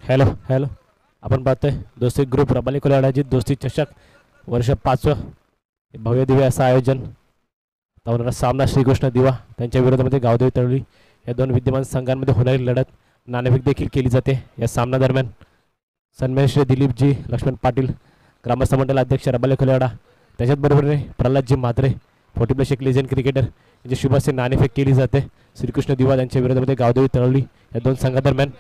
Hello hello. आपण पाहतोय दोस्ती ग्रुप रबाली कोल्हाड आयोजित दोस्ती चषक वर्ष 5व भव्य दिव्य असं आयोजन. होणारा सामना श्रीकृष्ण दिवा त्यांच्या विरोधामध्ये गावदेवी तळवली या दोन विद्यमान संघांमध्ये होणारी लढत नाणेफेक देखील केली जाते. या सामना दरम्यान सन्माननीय श्री दिलीपजी लक्ष्मण पाटील ग्रामस्थ मंडळ अध्यक्ष रबाली कोल्हाडा त्याच्याचबरोबरीने प्रल्हादजी म्हात्रे 40 शेक लेजंड क्रिकेटर यांची शुभ असे नाणेफेक केली जाते. श्रीकृष्ण दिवा यांच्या विरोधामध्ये गावदेवी तळवली या दोन संघादरम्यान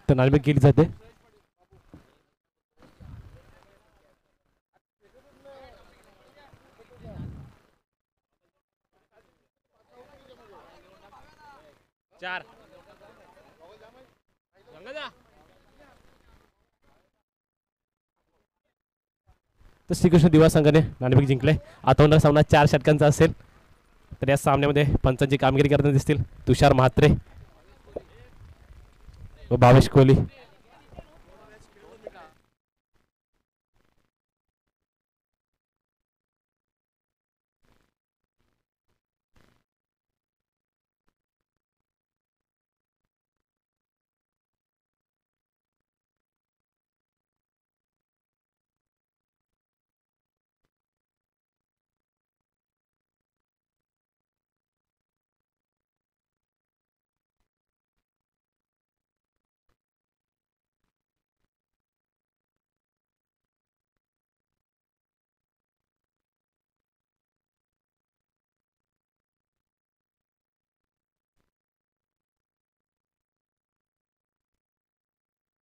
तर नाणेफेक केली जाते. चार तर श्रीकृष्ण दिवा संघाने नाणेफेक जिंकले. आता होणारा सामना 4 षटकांचा असेल. तर या सामन्यामध्ये पंचांची कामगिरी करताना दिसतील तुषार म्हात्रे व भावेश कोहली.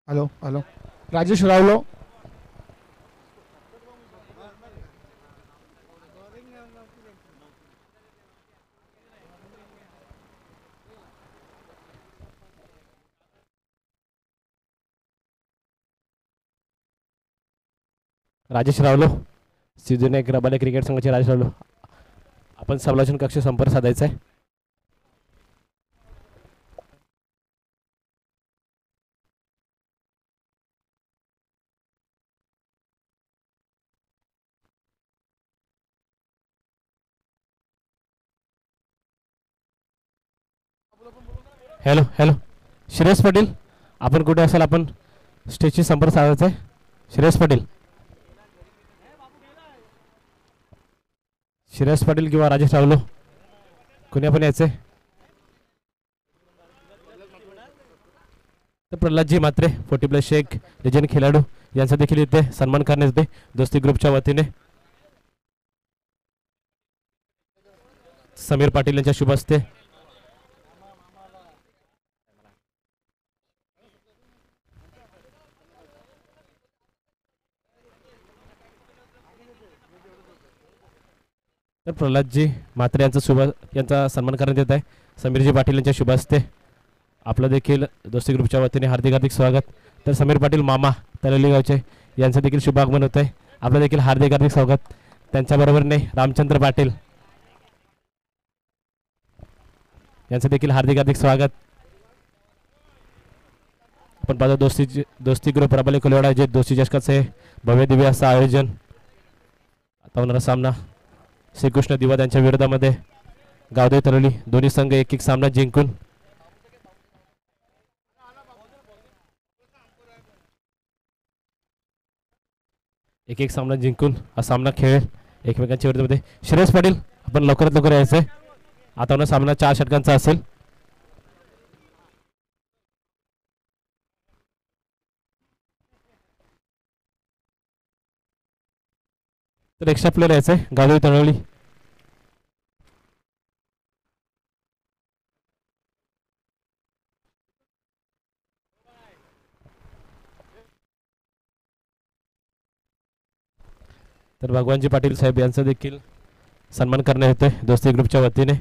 Hello hello. राजेश रावलो. राजेश रावलो सिद्धूनायक रबाले क्रिकेट संघाचे राजेश रावलो. आपण समालोचन कक्ष संपर्क साधायचा आहे. Hello hello. श्रेयस पाटील आपण कुठे असाल? आपण स्टेजशी संपर्क साधायचा आहे. श्रेयस पाटील श्रेयस पाटील किंवा राजेश रावलो कोणी आपण यायचंय. तर प्रल्हादजी म्हात्रे 40 शेक लेजंड खेळाडू यांचा देखील इथे सन्मान करण्यात येते दोस्ती ग्रुपच्या वतीने. समीर पाटील यांच्या शुभ हस्ते तर प्रल्हादजी म्हात्रे यांचा सन्मान करण्यात येत आहे. समीरजी पाटील यांच्या शुभ हस्ते आपलं देखील दोस्ती ग्रुपच्या वतीने हार्दिक हार्दिक स्वागत. तर समीर पाटील मामा तळवली गावचे यांचं देखील शुभ आगमन होत आहे. आपलं देखील हार्दिक हार्दिक स्वागत. त्यांच्याबरोबरने रामचंद्र पाटील यांचं देखील हार्दिक हार्दिक स्वागत. आपण पाहतो दोस्ती ग्रुप रबाले कोल्हाड जे दोस्ती चषकाचे भव्य दिव्य असं आयोजन. आता होणारा सामना श्रीकृष्ण दिवा यांच्या विरोधामध्ये गावदेवी तळवली दोन्ही संघ एक एक सामना जिंकून हा सामना खेळेल एकमेकांच्या विरोधामध्ये. श्रेयस पाटील आपण लवकरात लवकर यायचंय. आता होणारा सामना 4 षटकांचा असेल. तर एक्स्ट्रा प्लेअर यायचंय गावदेवी तळवली. तर भगवानजी पाटील साहेब यांचा देखील सन्मान करण्यात येतोय दोस्ती ग्रुपच्या वतीने.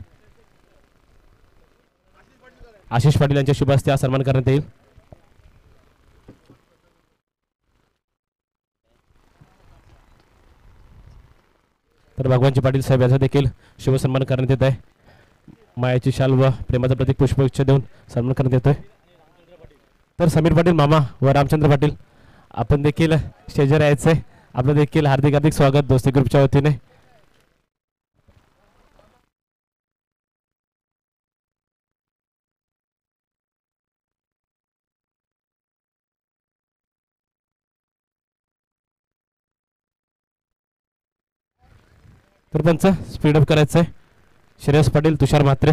आशिष पाटील यांच्या शुभ हस्ते हा सन्मान करण्यात येईल. तर भगवानजी पाटील साहेब यांचा देखील शुभ सन्मान करण्यात येत आहे. मायाची शाल व प्रेमाचं प्रतीक पुष्पगुच्छ देऊन सन्मान करण्यात येतोय. तर समीर पाटील मामा व रामचंद्र पाटील आपण देखील स्टेजवर यायचंय. आपलं देखील हार्दिक हार्दिक स्वागत दोस्ती ग्रुपच्या वतीने. तर पंच स्पीडअप करायचं आहे. श्रेयस पाटील, तुषार म्हात्रे.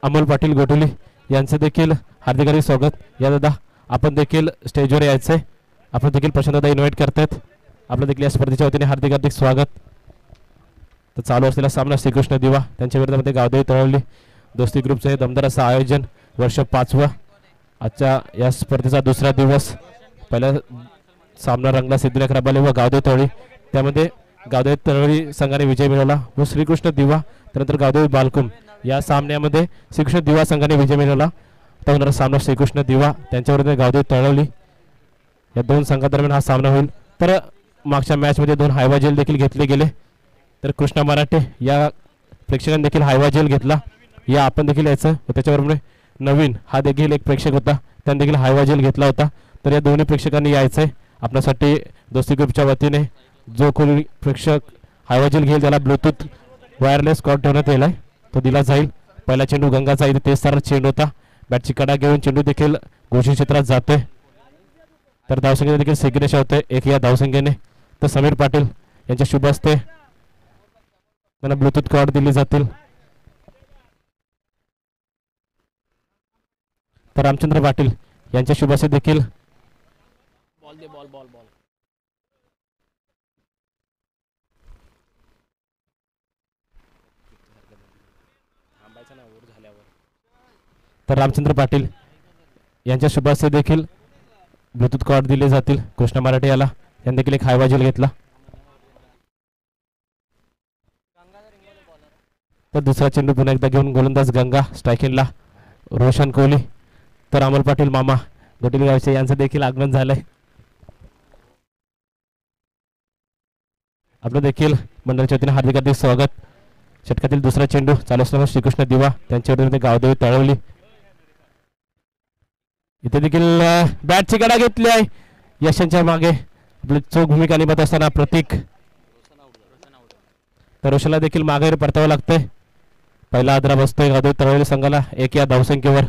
अमोल पाटील गोटुली यांचं देखील हार्दिक हार्दिक स्वागत. या दादा आपण देखील स्टेजवर यायचं आहे. आपण देखील प्रशांत दादा इन्व्हाइट करतायत. आपलं देखील या स्पर्धेच्या वतीने हार्दिक हार्दिक स्वागत. तर चालू असलेला सामना श्रीकृष्ण दिवा त्यांच्या विरोधामध्ये गावदेवी तळवली दोस्ती ग्रुपचं हे दमदार असं आयोजन. वर्ष 5वं. आजच्या या स्पर्धेचा दुसरा दिवस. पहिला सामना रंगला सिद्धिविनायक रबाले व गावदेवी तळवली. त्यामध्ये गावदेवी तळवली संघाने विजय मिळवला व श्रीकृष्ण दिवा त्यानंतर गावदेवी बालकुम या सामन्यामध्ये श्रीकृष्ण दिवा संघाने विजय मिळवला. तर होणारा सामना श्रीकृष्ण दिवा त्यांच्याविरुद्ध गावदेवी तळवली या दोन संघादरम्यान हा सामना होईल. तर मागच्या मॅचमध्ये 2 हायवा जेल देखील घेतले गेले. तर कृष्णा मराठे या प्रेक्षकांनी देखील हायवा जेल घेतला. या आपण देखील यायचं व त्याच्याबरोबर नवीन हा देखील एक प्रेक्षक होता, त्यांनी देखील हायवा जेल घेतला होता. तर या दोन्ही प्रेक्षकांनी यायचं आहे. आपल्यासाठी दोस्ती ग्रुपच्या वतीने जो कोणी प्रेक्षक हायवा जेल घेईल त्याला ब्लूटूथ वायरलेस कॉर्ड ठेवण्यात येईल आहे, तो दिला जाईल. पहिला चेंडू गंगाचा इथे तेज सारा चेंडू होता. बॅटची कडा घेऊन चेंडू देखील घोषित क्षेत्रात जातोय. तर धावसंख्येने देखील सिग्नेचर होते एक या धावसंख्येने. तर समीर पाटील यांच्या शुभ हस्ते त्यांना ब्लूटूथ कॉर्ड दिली जातील. तर रामचंद्र पाटील यांच्या शुभ हस्ते देखील तर रामचंद्र पाटील यांच्या शुभ हस्ते देखील ब्लूटूथ कॉर्ड दिले जातील. कृष्ण मराठे याला यांनी देखील एक हायवा जेल घेतला. तर दुसरा चेंडू पुन्हा एकदा घेऊन गोलंदाज गंगा स्ट्रायकिंगला रोशन कोहली. तर अमोल पाटील मामा गोटिली गावचे यांचं देखील आगमन झालंय. आपलं देखील मंडळाच्या वतीने हार्दिक हार्दिक स्वागत. षटकातील दुसरा चेंडू चालू असताना श्रीकृष्ण दिवा त्यांच्या विरुद्ध गावदेवी तळवली. इथे देखील बॅटची कडा घेतली आहे. यशांच्या मागे आपली चोख भूमिका निभावत असताना प्रतीक. तर रोशनला देखील मागे परतावं लागतंय. पहिला आदरा बसतोय गावदेवी तळवली संघाला 1 या धावसंख्येवर.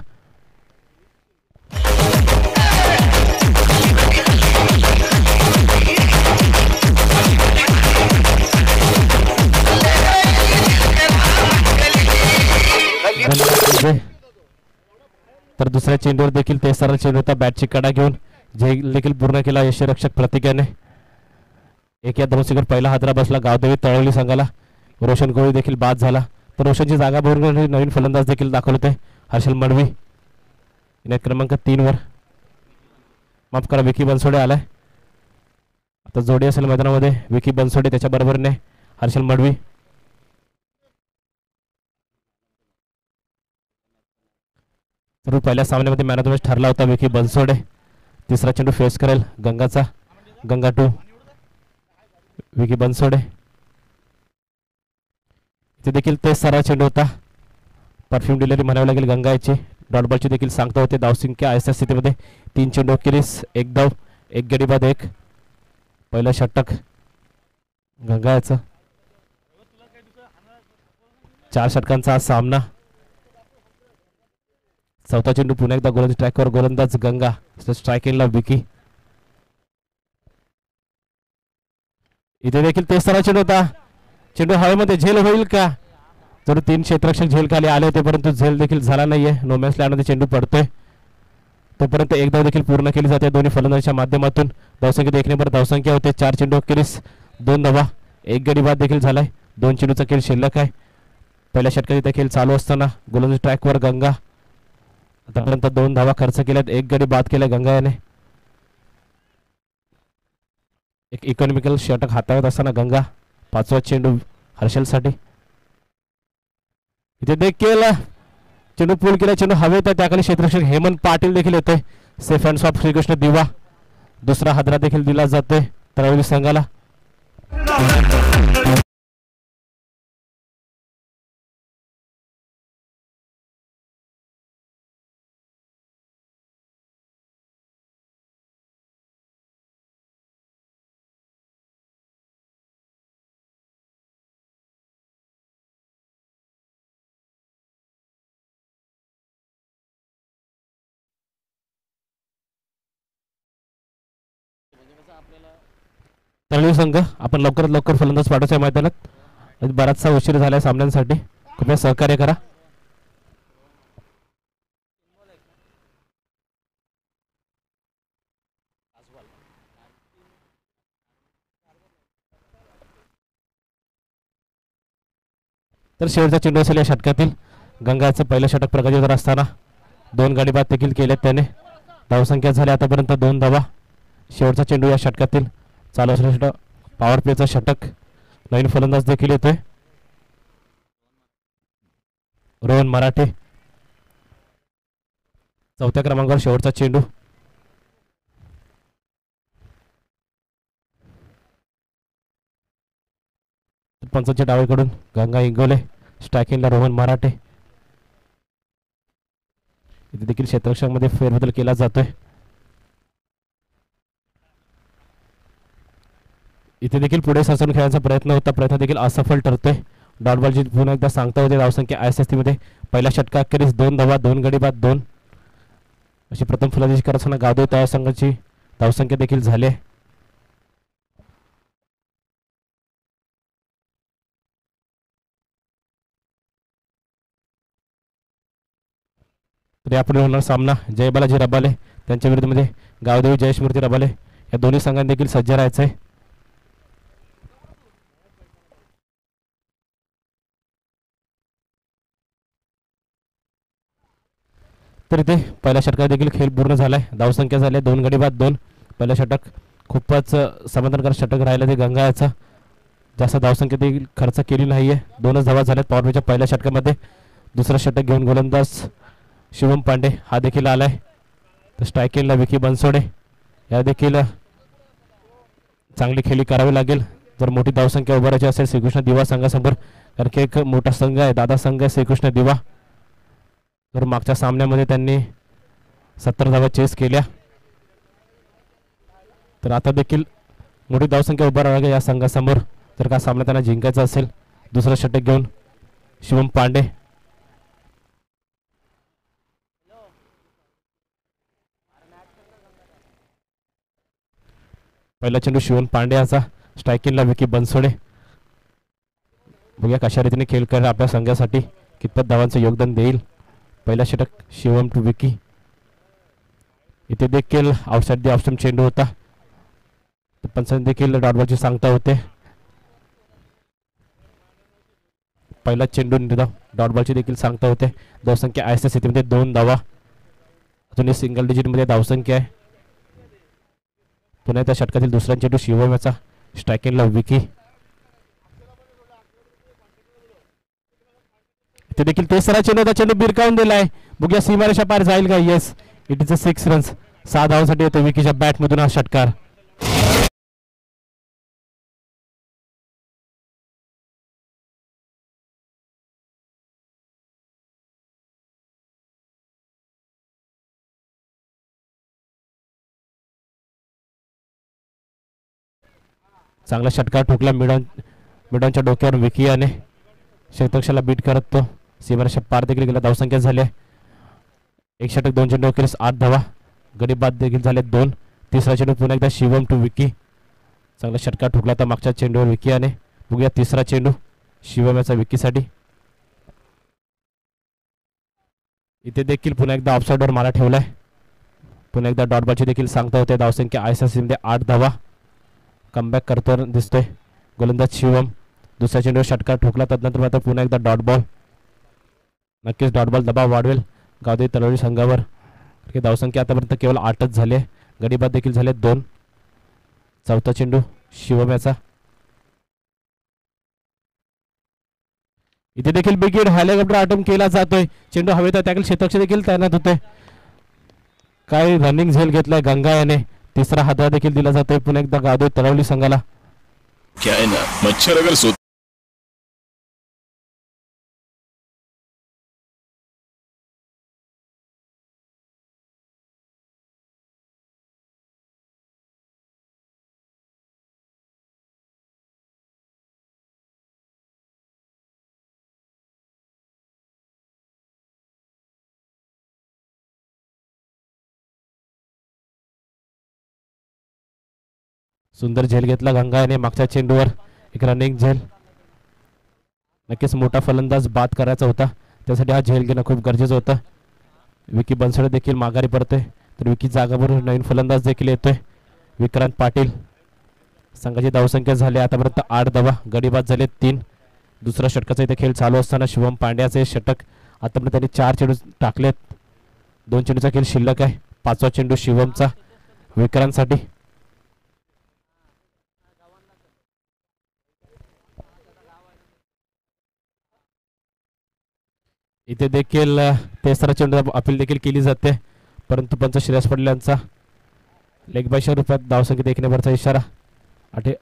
तर दुसऱ्या चेंडूवर देखील ते सरळ चेंडू होता. बॅटची कडा घेऊन झेल देखील पूर्ण केला यशरक्षक प्रतीकाने. 1 या धावसंख्येवर पहिला हादरा बसला गावदेवी तळवली संघाला. रोशन कोहली देखील बाद झाला. तर रोशनची जागा भरून नवीन फलंदाज देखील दाखल होते. हर्षल मडवी नेट क्रमांक 3 वर. माफ करा, विकी बनसोडे आलाय. आता जोडी असेल मैदानामध्ये विकी बनसोडे त्याच्या बरोबरीने हर्षल मडवी. तर पहिल्या सामन्यामध्ये मॅन ऑफ द मॅच ठरला होता विकी बनसोडे. तिसरा चेंडू फेस करेल गंगाचा. गंगा 2 विकी बनसोडे. इथे देखील तेच सारा चेंडू होता. परफ्यूम डिलिव्हरी म्हणावी लागेल गंगा याची. डॉट बॉलची देखील सांगता होते. धावसंख्या ऐसा स्थितीमध्ये 3 चेंडू अखेरीस 1 धाव 1 गडी बाद 1. पहिलं षटक गंगा याचं. 4 षटकांचा हा सामना. चौथा चेंडू पुन्हा एकदा गोलंदाज ट्रॅकवर गोलंदाज गंगा. स्ट्रायकिंगला विकी. इथे देखील तेच सारा चेंडू होता. चेंडू हवेमध्ये झेल होईल का? जर 3 क्षेत्ररक्षक झेल खाली आले होते परंतु झेल देखील झाला नाहीये. नो मॅच लँडमध्ये चेंडू पडतोय. तोपर्यंत 1 धाव देखील पूर्ण केली जाते दोन्ही फलंदाजांच्या माध्यमातून. धावसंख्येत 1 नंबर धावसंख्या होते. 4 चेंडू अखेरीस 2 धावा 1 गडी बाद देखील झालाय. 2 चेंडूचा खेळ शिल्लक आहे. पहिल्या षटकात खेळ चालू असताना गोलंदाज ट्रॅकवर गंगा. आतापर्यंत 2 धावा खर्च केल्यात. 1 गडी बाद केलाय गंगा याने. एक इकॉनॉमिकल षटक हाताळत असताना गंगा. 5वा चेंडू हर्षलसाठी. इथे देखील चेंडू पूल केला. चेंडू हवेत त्याखाली क्षेत्ररक्षक हेमंत पाटील देखील येतोय. सेफ हँड्स ऑफ श्रीकृष्ण दिवा. दुसरा हादरा देखील दिला जातोय तळवली संघाला. तळणी संघ आपण लवकरात लवकर फलंदाज पाठवायचा आहे मैदानात. बराचसा उशीर झाला सामन्यांसाठी, कृपया सहकार्य करा. तर शेवटचा चेंडू असेल या षटकातील. गंगाचं पहिलं षटक प्रगतीवर असताना 2 गडी बाद देखील केलेत त्याने. धावसंख्या झाली आतापर्यंत 2 धावा. शेवटचा चेंडू या षटकातील. चालू असलेला पॉवर प्लेचा षटक. नवीन फलंदाज देखील येतोय, रोहन मराठे. चौथ्या क्रमांकावर शेवटचा चेंडू. पंचांच्या डावीकडून गंगा इंगोले. स्ट्रायकिंगला रोहन मराठे. इथे देखील क्षेत्ररक्षणामध्ये फेरबदल केला जातोय. इथे देखील पुढे सरसावून खेळण्याचा प्रयत्न होता, प्रयत्न देखील असफल ठरतोय. डॉट बॉलची पुन्हा एकदा सांगता होते. धावसंख्या ISST मध्ये पहिल्या षटकाखेरीस 2 धावा, 2 गडी बाद, 2 अशी प्रथम फलंदाजी करत असताना गावदेवी तळा संघाची धावसंख्या देखील झाली आहे. तर यापुढे होणार सामना जय बालाजी रबाले त्यांच्या विरुद्धमध्ये गावदेवी जयेशमूर्ती रबाले. या दोन्ही संघांनी देखील सज्ज राहायचंय. तर इथे पहिल्या षटकात देखील खेळ पूर्ण झालाय. धावसंख्या झाली 2 गडी बाद, 2. पहिलं षटक खूपच समाधानकारक षटक राहिलं ते गंगाचं. जास्त धावसंख्या देखील खर्च केली नाहीये. 2च धावा झाल्यात पॉवर प्लेच्या पहिल्या षटकामध्ये. दुसरं षटक घेऊन गोलंदाज शिवम पांडे हा देखील आलाय. तर स्ट्रायकिंगला विकी बनसोडे. या देखील चांगली खेळी करावी लागेल जर मोठी धावसंख्या उभारायची असेल श्रीकृष्ण दिवा संघासमोर, कारण की एक मोठा संघ आहे, दादा संघ आहे श्रीकृष्ण दिवा. तर मागच्या सामन्यामध्ये त्यांनी 70 धावा चेस केल्या. तर आता देखील मोठी धावसंख्या उभारावी लागेल या संघासमोर जर का सामना त्यांना जिंकायचा असेल. दुसरं षटक घेऊन शिवम पांडे. पहिला चेंडू शिवम पांडे याचा. स्ट्रायकिंगला विकी बनसोडे. बघूया कशा रीतीने खेळ करेल आपल्या संघासाठी, कितपत धावांचं योगदान देईल. पहिला षटक शिवम टू विकी. इथे देखील आउटसाइड दी ऑप्शन चेंडू होता. पंचांनी देखील डॉटबॉलची सांगता होते. पहिला चेंडू निर्धाव डॉटबॉलची देखील सांगता होते. धावसंख्या ISS स्थितीमध्ये 2 धावा. अजूनही सिंगल डिजिटमध्ये धावसंख्या आहे. पुन्हा त्या षटकातील दुसरा चेंडू शिवम याचा. स्ट्रायकिंगला विकी. इथे देखील तिसरा चेंडू होता, चेंडू बिरकावून दिलाय. बघूया सीमारेषा पार जाईल का. Yes, it is a 6 runs. 6 धावांसाठी येतो विकीच्या बॅटमधून हा षटकार. चांगला षटकार ठोकला मिडॉनच्या डोक्यावर विकी याने. क्षेत्ररक्षणाला बीट करत तो सीमारेषा पार देखील गेला. धावसंख्या झाली आहे 1 षटक 2 चेंडू अखेरीस 8 धावा. गडी बाद देखील झाले 2. तिसरा चेंडू पुन्हा एकदा शिवम टू विकी. चांगला षटकार ठोकला तर मागच्या चेंडूवर विकी याने. बघूया तिसरा चेंडू शिवम याचा विकीसाठी. इथे देखील पुन्हा एकदा ऑफसाईडवर मारा ठेवलाय. पुन्हा एकदा डॉट बॉलची देखील सांगता होते. धावसंख्या ISS मध्ये 8 धावा. कमबॅक करतो दिसतोय गोलंदाज शिवम. दुसऱ्या चेंडूवर षटकार ठोकला तदनंतर मात्र पुन्हा एकदा डॉट बॉल. नक्कीच डॉट बॉल दबाव वाढवेल गावदेवी तलवडी संघावर. धावसंख्या आतापर्यंत केवळ 8च झाली आहे. गडीबाद देखील झाले 2. चौथा चेंडू शिवम याचा. इथे देखील बिगिड हेलिकॉप्टर अटेम्प्ट केला जातोय. चेंडू हवेत त्यातील क्षेत्ररक्षक देखील तैनात होते. काय रनिंग झेल घेतलाय गंगा याने. तिसरा हादरा देखील दिला जातोय पुन्हा एकदा गावदेवी तळवली संघाला. क्या है ना, मच्छर अगर सुंदर झेल घेतला गंगा याने मागच्या चेंडूवर. एक रनिंग झेल. नक्कीच मोठा फलंदाज बाद करायचा होता, त्यासाठी हा झेल घेणं खूप गरजेचं होतं. विकी बनसोडे देखील माघारी पडतोय, तर विकी जागावर नवीन फलंदाज देखील येतोय विक्रांत पाटील. संघाची धावसंख्या झाली आतापर्यंत 8 धावा, गडीबाद झाले 3. दुसरा षटकाचा इथे खेळ चालू असताना शिवम पांड्याचे षटक. आतापर्यंत त्यांनी 4 चेंडू टाकलेत, 2 चेंडूचा खेळ शिल्लक आहे. 5वा चेंडू शिवमचा विक्रांतसाठी. इथे देखील तिसरा चेंडू अपील देखील केली जाते, परंतु पंच श्रेयस पटेल यांचा लेग बाय स्वरूपात धावसंख्येत 1 ने भरचा इशारा.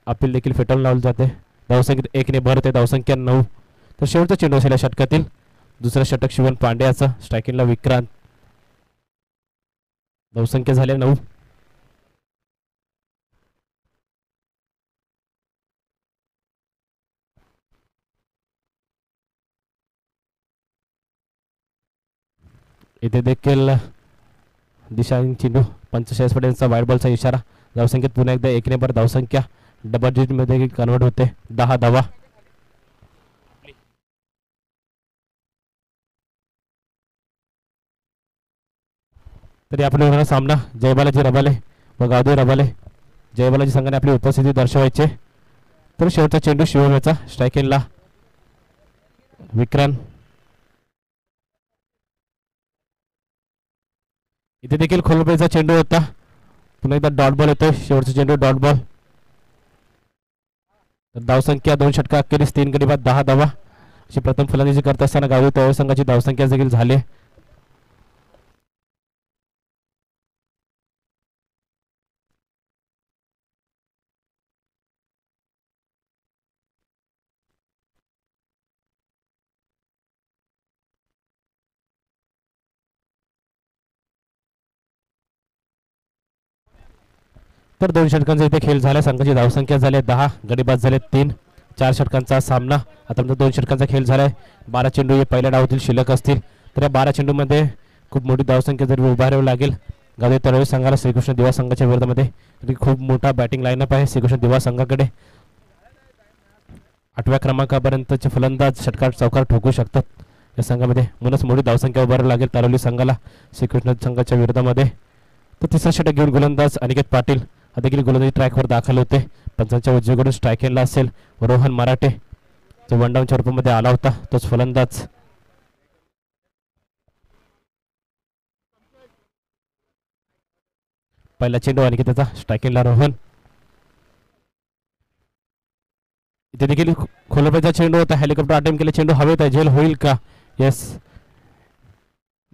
अपील देखील फेटाळून लावले जाते. धावसंख्येत 1 ने भर ते धावसंख्या 9. तर शेवटचा चेंडू असेल या षटकातील. दुसरा षटक शिवम पांड्याचा. स्ट्रायकिंगला विक्रांत. धावसंख्या झाल्या 9. इथे देखील दिशा चेंडू पंच श्रेयस पटेल यांचा वाईट बॉलचा इशारा. धावसंख्येत पुन्हा एकदा 1 ने भर धावसंख्या डबल डिजिट मध्ये कन्वर्ट होते. 10 धावा. तरी आपण होणारा सामना जयबालाजी रबाले व गावदेव रबाले. जयबालाजी संघाने आपली उपस्थिती दर्शवायचे. तर शेवटचा चेंडू शिवम याचा. स्ट्रायकिंगला विक्रांत. इथे देखील खोलपेचा चेंडू होता, पुन्हा एकदा डॉट बॉल येतोय. शेवटचा चेंडू डॉट बॉल. धावसंख्या 2 षटका अखेरीस 3 गडीबाद 10 धावा. अशी प्रथम फलंदाजी करत असताना गावदेव तळोजा संघाची धावसंख्या देखील झाली. तर 2 षटकांचा इथे खेळ झाला. संघाची धावसंख्या झाली 10, गडीबाद झाले 3. 4 षटकांचा सामना. आता 2 षटकांचा खेळ झालाय. 12 चेंडू हे पहिल्या डावातील शिल्लक असतील, तर या 12 चेंडूमध्ये खूप मोठी धावसंख्या जरी उभारावी लागेल गावदेव तळोजा संघाला श्रीकृष्ण दिवा संघाच्या विरोधामध्ये. खूप मोठा बॅटिंग लाईनअप आहे श्रीकृष्ण दिवा संघाकडे. 8व्या क्रमांकापर्यंतचे फलंदाज षटकार चौकार ठोकू शकतात या संघामध्ये, म्हणूनच मोठी धावसंख्या उभारावी लागेल तळोली संघाला श्रीकृष्ण संघाच्या विरोधामध्ये. तर तिसरा षटक घेऊन गोलंदाज अनिकेत पाटील हा देखील गोलंदाजी ट्रॅकवर दाखल होते. पंचांच्या उजवीकडून स्ट्रायकिंगला असेल रोहन मराठे, जो वन डाऊनच्या रूपामध्ये आला होता, तोच फलंदाज. पहिला चेंडू अनिकेतचा. स्ट्रायकिंगला रोहन. इथे देखील खोलपेचा चेंडू होता. हेलिकॉप्टर अटेम्प्ट केले. चेंडू हवेत आहे. झेल होईल का? येस,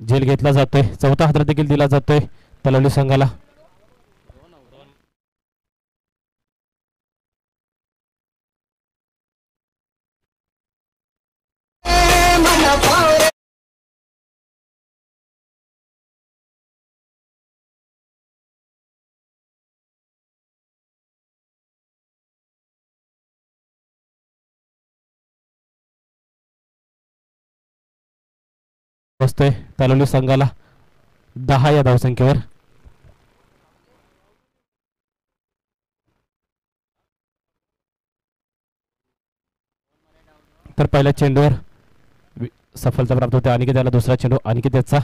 झेल घेतला जातोय. चौथा हादरा देखील दिला जातोय तळोली संघाला. बसतोय तळोली संघाला 10 या धावसंख्येवर. तर पहिल्या चेंडूवर सफलता प्राप्त होते अनिकेत याला. दुसरा चेंडू अनिकेत याचा.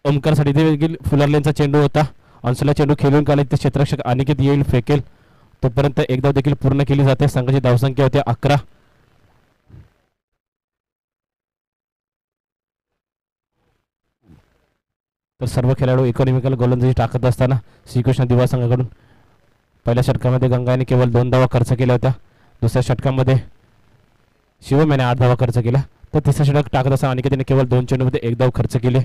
ओमकारसाठी देखील फुलरलेनचा चेंडू होता. ऑनसला चेंडू खेळून काढला. ते क्षेत्ररक्षक अनिकेत येईल फेकेल तोपर्यंत एक धाव देखील पूर्ण केली जाते. संघाची धावसंख्या होते 11. तर सर्व खेळाडू इकॉनॉमिकल गोलंदाजी टाकत असताना श्रीकृष्ण दिवा संघाकडून पहिल्या षटकामध्ये गंगा याने केवळ 2 धावा खर्च केल्या होत्या. दुसऱ्या षटकामध्ये शिवम याने 8 धावा खर्च केल्या. तर तिसरा षटक टाकत असताना अनिकेतने केवळ 2 चेंडूमध्ये 1 धाव खर्च केले.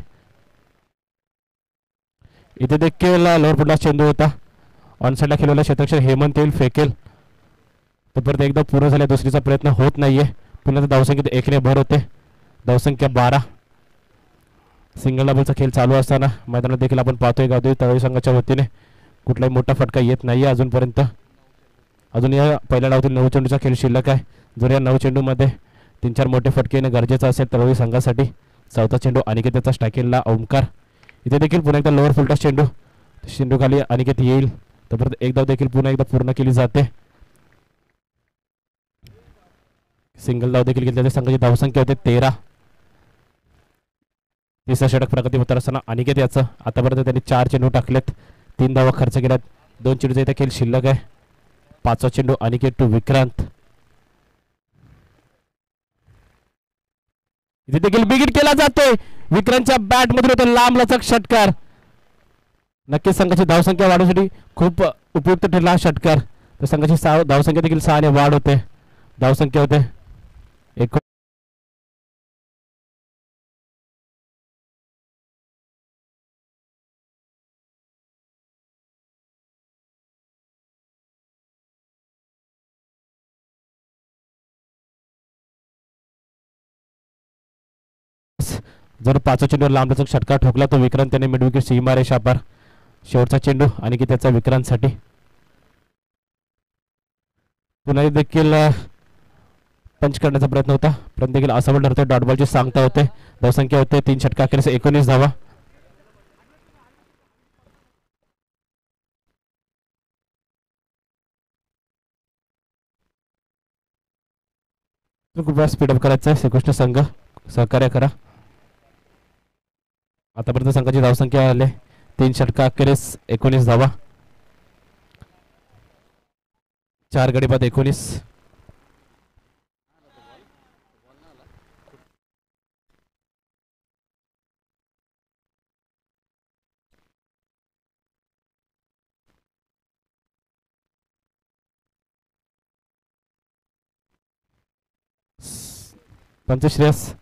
इथे देखील लोअर पुढला चेंडू होता. ऑनसाइडला खेळलेला क्षेत्ररक्षक हेमंत येईल फेकेल तोपर्यंत एकदा पूर्ण झाल्या. दुसरीचा प्रयत्न होत नाहीये. पुन्हा धावसंख्येत 1 ने भर होते. धावसंख्या 12. सिंगल डबलचा खेळ चालू असताना मैदानात देखील आपण पाहतोय गावदेवी तळोजा संघाच्या वतीने कुठलाही मोठा फटका येत नाहीये अजूनपर्यंत. अजून या पहिल्या डावातील 9 चेंडूचा खेळ शिल्लक आहे. जर या 9 चेंडूमध्ये 3-4 मोठे फटके येणे गरजेचं असेल तळोजा संघासाठी. चौथा चेंडू अनिकेतचा. स्ट्रायकिंगला ओमकार. इथे देखील पुन्हा एकदा लोअर फुलटॉस चेंडू. चेंडू खाली अनिकेत येईल. तोपर्यंत एक धाव देखील पुन्हा एकदा पूर्ण केली जाते. सिंगल धाव देखील घेतली जाते. संघाची धावसंख्या होते 13. तिसरा षटक प्रगती होत असताना अनिकेत याचं आतापर्यंत त्यांनी 4 चेंडू टाकलेत, 3 धावा खर्च केल्यात, 2 चेंडूचा इथे खेळ शिल्लक आहे. 5वा चेंडू अनिकेत टू विक्रांत. इथे देखील बिगिट केला जातोय. विक्रांतच्या बॅट मधून होतो लांब लचक षटकार. नक्कीच संघाची धावसंख्या वाढवण्यासाठी खूप उपयुक्त ठरला हा षटकार. तर संघाची धावसंख्या देखील 6 ने वाढ होते. धावसंख्या होते जर 5 चेंडूवर लांबलचक षटकार ठोकला तो विक्रांत त्याने मिडविकेट सीमारेषा पार. शेवटचा चेंडू आणि की त्याचा विक्रांतसाठी पुन्हा देखील पंच करण्याचा प्रयत्न होता, परंतु देखील असफल ठरतोय. डॉट बॉलची सांगता होते. धावसंख्या होते 3 षटका अखेरीस 19 धावा. कृपया स्पीडअप करायचं आहे. श्रीकृष्ण संघ सहकार्य करा. आतापर्यंत संघाची धावसंख्या आले 3 षटका अखेरीस 19 धावा. 4 गडी बाद 19. पंचश्रेयस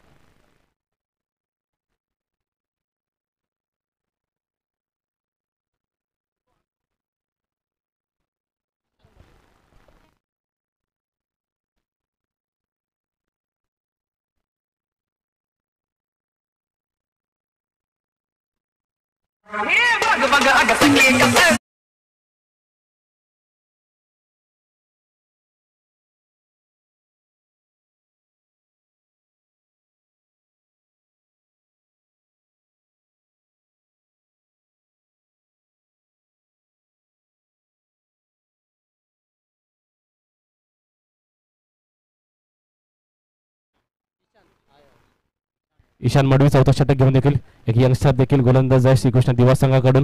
ईशान मडवी 4था षटक घेऊन देखील एक यंगस्टर देखील गोलंदाज आहे. श्रीकृष्ण दिवा संघाकडून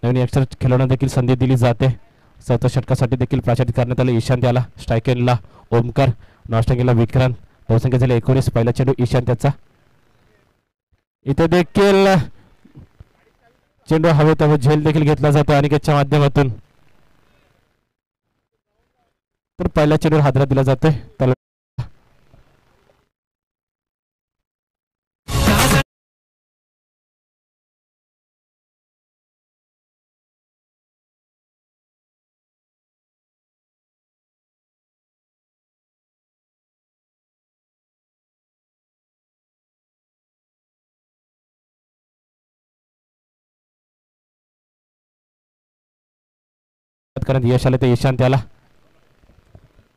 नवीन यंगस्टर खेळवण्यास देखील संधी दिली जाते. 4थ्या षटकासाठी देखील प्राचारित करण्यात आले. ईशान त्याला स्ट्रायकेनला ओमकार, नॉस्टंगीला विक्रांत. धावसंख्या झाली 19. पहिला चेंडू ईशान त्याचा. इथे देखील चेंडू हवेत झेल देखील घेतला जातो अनिकेतच्या माध्यमातून. तर पहिल्या चेंडूवर हादरा दिला जातोय. करत यश आले ते ईशान त्याला.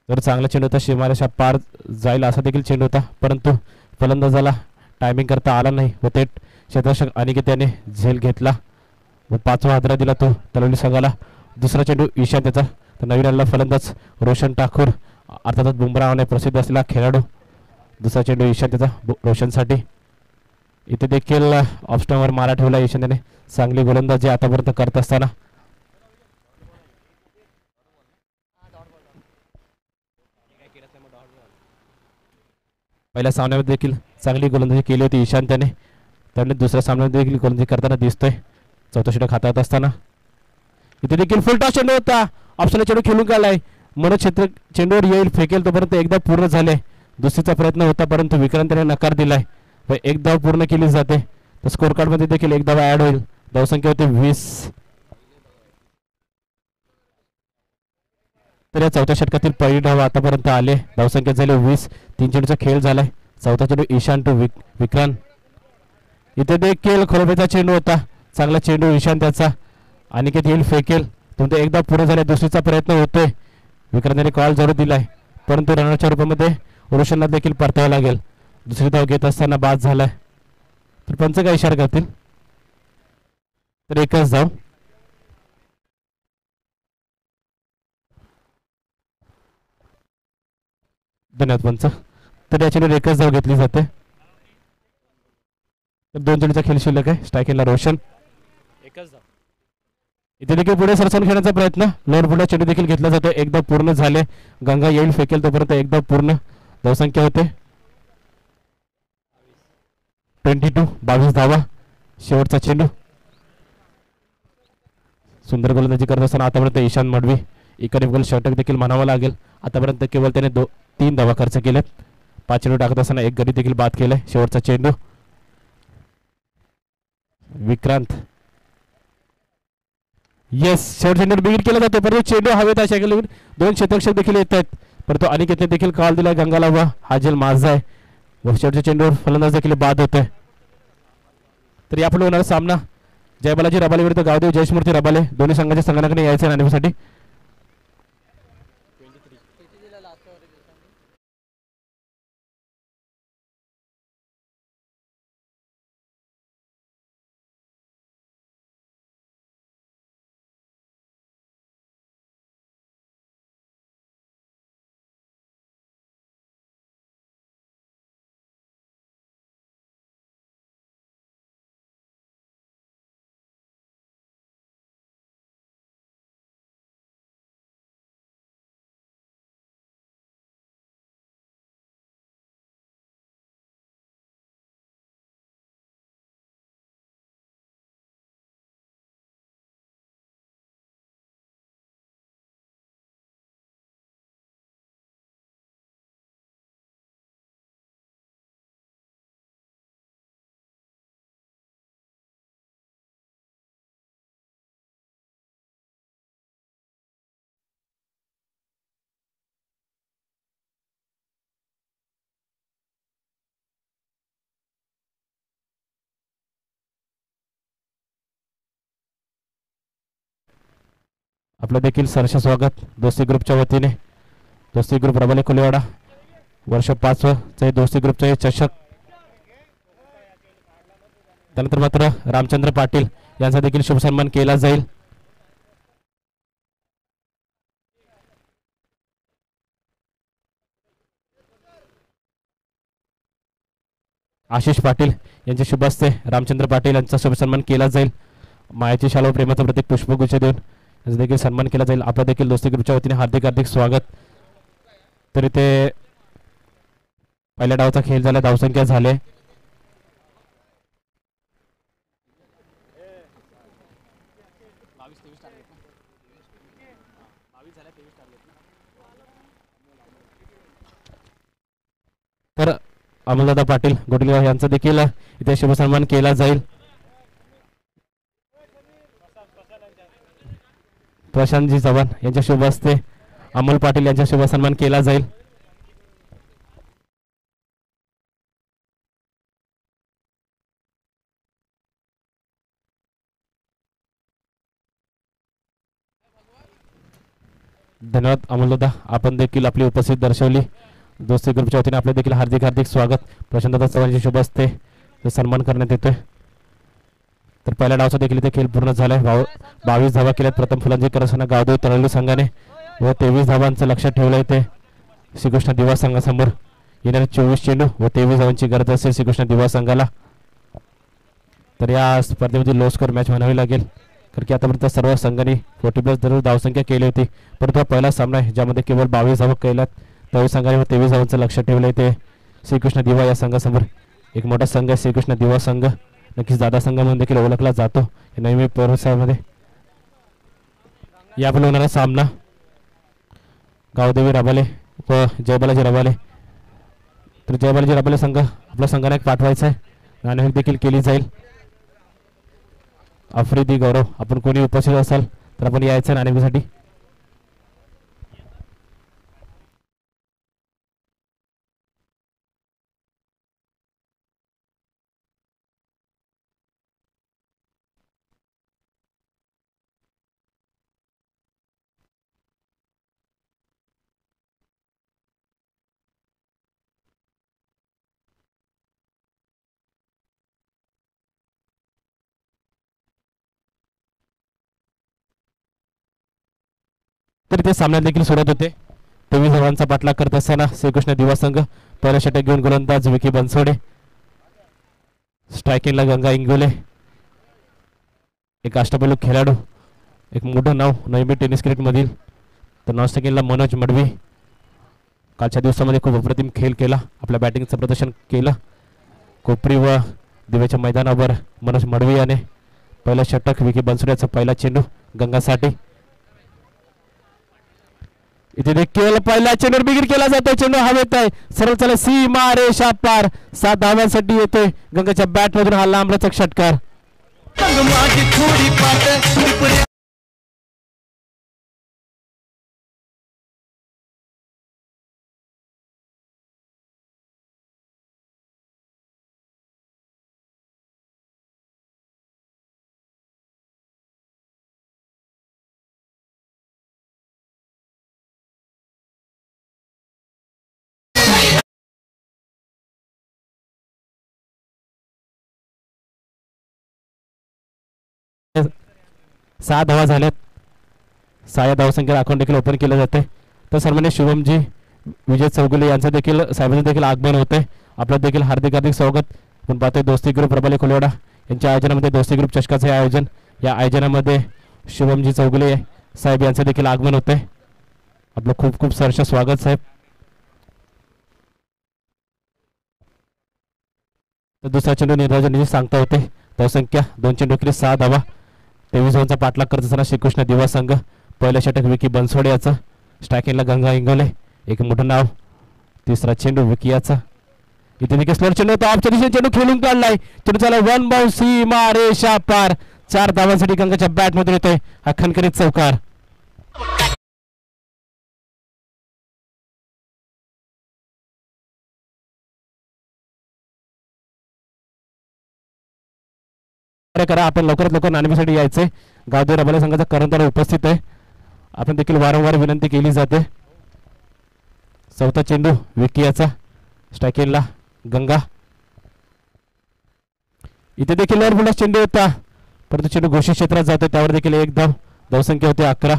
जर चांगला चेंडू होता सीमारेषा पार जाईल असा देखील चेंडू होता, परंतु फलंदाजाला टायमिंग करता आला नाही व थेट क्षेत्ररक्षक अनिकेत त्याने झेल घेतला व 5वा हादरा दिला तो तलवली संघाला. दुसरा चेंडू ईशान त्याचा. तर नवीन आलेला फलंदाज रोशन ठाकूर, अर्थातच बुमराहने प्रसिद्ध असलेला खेळाडू. दुसरा चेंडू ईशान त्याचा रोशनसाठी. इथे देखील ऑफस्टॉमवर मारा ठेवला ईशान त्याने. चांगली गोलंदाजी आतापर्यंत करत असताना पहिल्या सामन्यामध्ये देखील चांगली गोलंदाजी केली होती ईशान त्याने. त्याने दुसऱ्या सामन्यात देखील गोलंदाजी करताना दिसतोय. 4था षटक हातात असताना इथे देखील फुलटॉस चेंडू होता. ऑप्शनला चेंडू खेळून गेलाय. मनोज क्षेत्र चेंडूवर येईल फेकेल तोपर्यंत एकदा पूर्ण झाले. दुसरीचा प्रयत्न होता परंतु विक्रांतने नकार दिलाय व एक धाव पूर्ण केली जाते. तर स्कोर कार्ड मध्ये देखील एक धाव ऍड होईल. धावसंख्या होती 20. तर या 4थ्या षटकातील पहिली धाव आतापर्यंत आले. धावसंख्या झाली 20. 3 चेंडूचा खेळ झालाय. 4था चेंडू ईशान टू विक्रांत. इथे देखील खोलबेचा चेंडू होता. चांगला चेंडू ईशान त्याचा. अनिकेत येईल फेकेल तुमचं एकदा पुढे झाले. दुसरीचा प्रयत्न होतोय. विक्रांतने कॉल जरूर दिलाय परंतु रनरच्या रूपामध्ये रोशनला देखील परतावं लागेल. दुसरी धाव घेत असताना बाद झालाय. तर पंच काय इशारा करतील? तर एकच धाव. धन्यवाद पंच. तर याच्याने एकच धाव घेतली जाते. तर 2 चेंडूचा खेळ शिल्लक आहे. स्ट्रायकिंगला रोशन. एकच धाव. इथे देखील पुढे सरसावून खेळण्याचा प्रयत्न. लोअर पुढे चेंडू देखील घेतला जातो. एकदा पूर्ण झाले. गंगा येईल फेकेल तोपर्यंत एकदा पूर्ण धावसंख्या होते 22. 22 धावा. शेवटचा चेंडू. सुंदर गोलंदाजी करत असताना आतापर्यंत ईशान मडवी इकडे षटक देखील म्हणावं लागेल. आतापर्यंत केवळ त्याने 3 धावा खर्च केल्यात. 5 चेंडू टाकत असताना एक गडी देखील बाद केलाय. शेवटचा चेंडू. विक्रांत. येस, शेवटचा चेंडू बिगिट केला जातो परंतु चेंडू हवेत अशा गेले 2 क्षेत्ररक्षक देखील येत आहेत. परंतु अनिकेतने देखील कॉल दिलाय गंगाला व हा झेल माझा आहे व शेवटच्या चेंडूवर फलंदाज देखील बाद होतोय. तर यापुढे होणारा सामना जयबालाजी रबाले विरुद्ध गावदेव जयश्मूर्ती रबाले. दोन्ही संघाच्या संघाकडे यायचं नाणेसाठी. आपलं देखील सहर्ष स्वागत दोस्ती ग्रुपच्या वतीने. दोस्ती ग्रुप रबाले कोलेवाडा वर्ष 5चं दोस्ती ग्रुपचं हे चषक. त्यानंतर मात्र रामचंद्र पाटील यांचा देखील शुभ सन्मान केला जाईल. आशिष पाटील यांच्या शुभ हस्ते रामचंद्र पाटील यांचा शुभ सन्मान केला जाईल. मायाची शाल व प्रेमाचा प्रतीक पुष्पगुच्छ देऊन याचा देखील सन्मान केला जाईल. आपला देखील दोस्ती ग्रुपच्या वतीने हार्दिक हार्दिक स्वागत. तरी ते पहिल्या डावाचा खेळ झाला. धावसंख्या झाले 22. तर अमोलदादा पाटील गोटीलगाव यांचा देखील इथे शुभ सन्मान केला जाईल. प्रशांतजी चव्हाण यांच्या शुभ हस्ते अमोल पाटील यांचा शुभ सन्मान केला जाईल. धन्यवाद अमोलदादा, आपण देखील आपली उपस्थिती दर्शवली. दोस्ती ग्रुपच्या वतीने आपले देखील हार्दिक हार्दिक स्वागत. प्रशांतदादा चव्हाणचे शुभ हस्ते सन्मान करण्यात येतोय. तर पहिल्या डावचा देखील इथे खेळ पूर्ण झालाय. 22 धावा केल्यात प्रथम फलंदाजी करत असताना गावदेव तळवली संघाने व 23 धावांचं लक्ष ठेवलं इथे श्रीकृष्ण दिवा संघासमोर. येणारे 24 चेंडू व 23 धावांची गरज असेल श्रीकृष्ण दिवा संघाला. तर या स्पर्धेमध्ये लो स्कोर मॅच म्हणावी लागेल कारण की आतापर्यंत सर्व संघांनी 40+ जरूर धावसंख्या केली होती. परंतु हा पहिला सामना आहे ज्यामध्ये केवळ 22 धावा केल्यात. 23 संघाने व 23 धावांचं लक्ष ठेवलं इथे श्रीकृष्ण दिवा या संघासमोर. एक मोठा संघ आहे श्रीकृष्ण दिवा संघ, नक्कीच दादा संघ म्हणून देखील ओळखला जातो नेहमी परिसरामध्ये. यापुढे होणारा सामना गावदेवी रबाले व जयबालाजी रबाले. तर जयबालाजी रबाले संघ आपल्या संघाने पाठवायचा आहे. नाणेफेक देखील केली जाईल. आफ्रिदी गौरव, आपण कोणी उपस्थित असाल तर आपण यायचं नाणेफेकीसाठी. तर ते सामन्यात देखील सुरुवात होते. 23 धावांचा पाठलाग करत असताना श्रीकृष्ण दिवा संघ पहिला षटक घेऊन गोलंदाज विकी बनसोडे. स्ट्रायकिंगला गंगा इंगोले, एक अष्टपैलू खेळाडू, एक मोठं नाव नैमित टेनिस क्रिकेटमधील. तर नॉन स्ट्रायकिंगला मनोज मडवी. कालच्या दिवसामध्ये खूप अप्रतिम खेळ केला, आपल्या बॅटिंगचं प्रदर्शन केलं. कोपरी व दिव्याच्या मैदानावर मनोज मडवी याने पहिलं षटक, विकी बनसोडेचा पहिला चेंडू गंगासाठी. इथे देखील पहिला चेंडू बिगिर केला जातो, चेंडू हवेत आहे, सरळ चला सीमा रेषा पार. 7 धावांसाठी येतोय गंगाच्या बॅट मधून हा लांबलचक षटकार. सहा धावा झाल्यात. 6 धावसंख्या राखून देखील ओपन केलं जाते. तर सन्मान्य शुभमजी विजय चौगुले यांचं देखील साहेबांचं देखील आगमन होतंय. आपलं देखील हार्दिक स्वागत. आपण पाहतोय दोस्ती ग्रुप रबाले कोलवाडा यांच्या आयोजनामध्ये दोस्ती ग्रुप चषकाचे आयोजन. या आयोजनामध्ये शुभमजी चौगुले साहेब यांचं देखील आगमन होतंय. आपलं खूप खूप सहर्ष स्वागत साहेब. तर दुसरा चेंडू निर्धारण सांगता होते. धावसंख्या 2 चेंडू केले 6 धावा. 23 धावांचा पाठलाग करत असताना श्रीकृष्ण दिवा संघ पहिलं षटक विकी बनसोडे याचं. स्ट्रायकिंगला गंगा इंगोले, एक मोठं नाव. तिसरा चेंडू विकी याचा. इथे देखील स्लोअर चेंडू होता, ऑफच्या दिशेने चेंडू खेळून काढलाय. चेंडू चालला 1 बाउंस सीमा रेषा पार. 4 धावांसाठी गंगाच्या बॅट मधून येतोय हा खणखणीत चौकार. करा, आपण लवकरात लवकर नाणेफेकीसाठी यायचंय. गावदेव रबाले संघाचा कर्णधार उपस्थित आहे, आपण देखील वारंवार विनंती केली जाते. चौथा चेंडू विकी याचा. स्ट्रायकिंगला गंगा. इथे देखील लोअर फुलटॉस चेंडू होता, परंतु चेंडू घोषित क्षेत्रात जातो, त्यावर देखील एक धाव. धावसंख्या होती 11.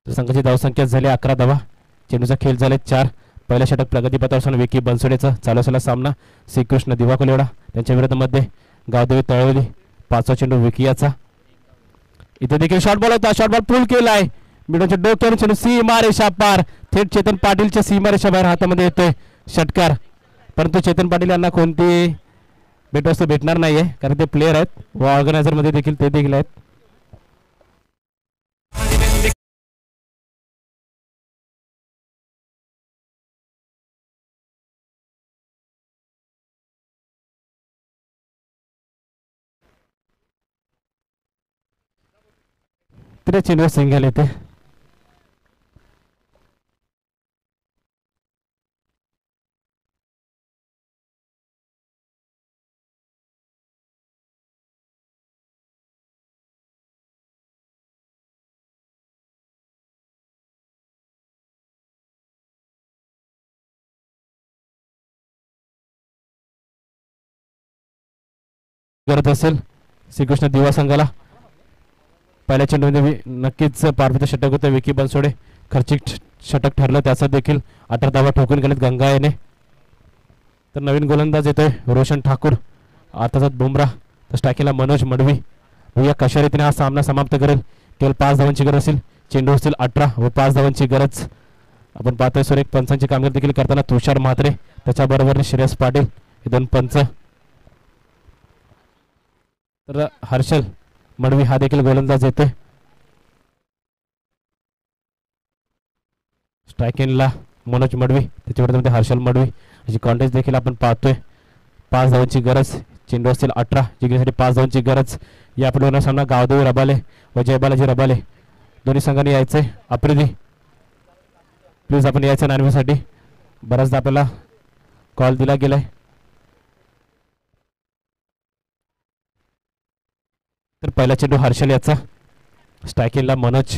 संघाची धावसंख्या झाली 11 धावा. चेंडूचा खेळ झाले 4. पहिला षटक प्रगतीपथावर विकी बनसोडेचा. चालू असलेला सामना श्रीकृष्ण दिवा कोलवाडा त्यांच्या विरोधामध्ये गावदेवी तळवली. 5वा चेंडू विकी याचा. इथे देखील शॉर्ट बॉल होता, शॉर्ट बॉल पूल केलाय. मिडोच्या डोक्यावर चेंडू सीमारेषा पार. थेट चेतन पाटीलच्या सीमारेषा बाहेर हातामध्ये येतोय षटकार. परंतु चेतन पाटील यांना कोणती भेटवस्तू भेटणार नाहीये, कारण ते प्लेयर आहेत व ऑर्गनायझर मध्ये देखील ते देखील आहेत. चेंडू सिंगल येते. करत असेल श्रीकृष्ण दिवा संघाला. पहिल्या चेंडूमध्ये नक्कीच पारपत्र षटक होतं विकी बनसोडे. खर्चिक षटक ठरलं, त्याचा देखील 18 धावा ठोकून गेलेत गंगा याने. तर नवीन गोलंदाज येतोय रोशन ठाकूर. आताचा बुमरा. तर स्ट्रायकिंगला मनोज मडवी. या कशा रीतीने हा सामना समाप्त करेल. केवळ 5 धावांची गरज असेल. चेंडू असतील 18 व 5 धावांची गरज. आपण पाहतोय सुरेख पंचांची कामगिरी देखील करताना तुषार म्हात्रे, त्याच्याबरोबर श्रेयस पाटील हे 2 पंच. तर हर्षल मडवी हा देखील गोलंदाज येतोय. स्ट्रायकिंगला मनोज मडवी, त्याच्या विरोधामध्ये हर्षल मडवी अशी कॉन्टेस्ट देखील आपण पाहतोय. 5 धावांची गरज. चेंडू असतील 18, जिंकण्यासाठी 5 धावांची गरज. या आपल्या सामना गावदेवी रबाले व जयबालाजी रबाले दोन्ही संघांनी यायचंय. आफ्रिदी प्लीज आपण यायचं नाणेफेकीसाठी. बऱ्याचदा आपल्याला कॉल दिला गेलाय. तर पहिला चेंडू हर्षल याचा. स्ट्रायकिंगला मनोज.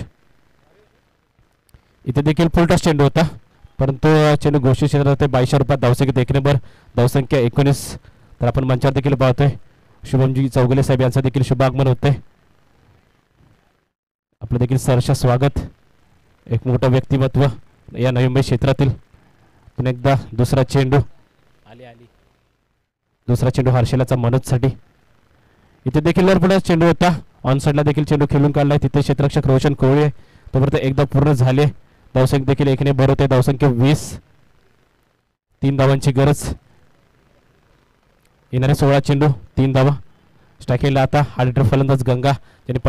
इथे देखील फुलटॉस चेंडू होता, परंतु चेंडू घोषित क्षेत्रात 22 रुपयात धावसंख्येत 1 नंबर. धावसंख्या 19. तर आपण मंचावर देखील पाहतोय शुभमजी चौगुले साहेब यांचं देखील शुभ आगमन होतंय. आपलं देखील सहर्ष स्वागत. एक मोठं व्यक्तिमत्व या नवी मुंबई क्षेत्रातील. पुन्हा एकदा दुसरा चेंडू दुसरा चेंडू हर्षलाचा मनोजसाठी. इथे देखील लरपुढे चेंडू होता. ऑन साईडला देखील चेंडू खेळून काढलाय. तिथे क्षेत्ररक्षक रोशन कोळी तोपर्यंत एकदा पूर्ण झाले. धावसंख्या देखील एकने भरवते. धावसंख्या 20. 3 धावांची गरज. येणारे 16 चेंडू 3 धावा. स्ट्रायकिंगला आता हार्डहिटर फलंदाज गंगा ज्यांनी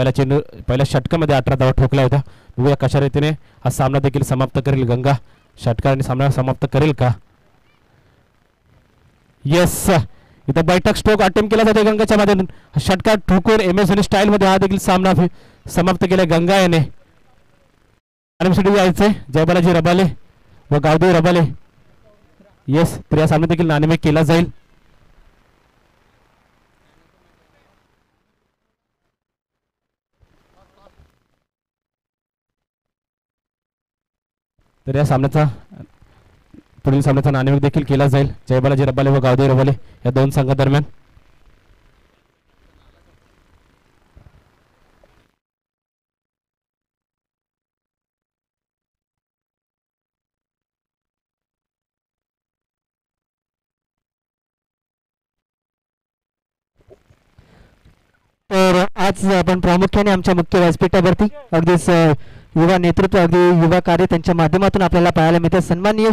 पहिल्या षटकामध्ये 18 धावा ठोकल्या होत्या. बघूया कशा रीतीने हा सामना देखील समाप्त करेल गंगा. षटकाराने सामना समाप्त करेल का? येस, इथं बैठक स्ट्रोक अटेम्प्ट केला जातो गंगाच्या माध्यमातून. षटकार ठोकून MS धोनी स्टाईल मध्ये हा देखील सामना समाप्त केला गंगा याने. यायचे जय बालाजी रबाले व गावदेवी रबाले. येस, तर या सामन्यात देखील नाणेफेक केला जाईल. तर या सामन्याचा पुढील सामन्याचा नाणेफेक देखील केला जाईल जय बालाजी रबाले व गावदेवी रबाले या दोन संघादरम्यान. तर आज आपण प्रामुख्याने आमच्या मुख्य व्यासपीठावरती अगदीच युवा नेतृत्व अगदी युवा कार्य त्यांच्या माध्यमातून आपल्याला पाहायला मिळते. सन्माननीय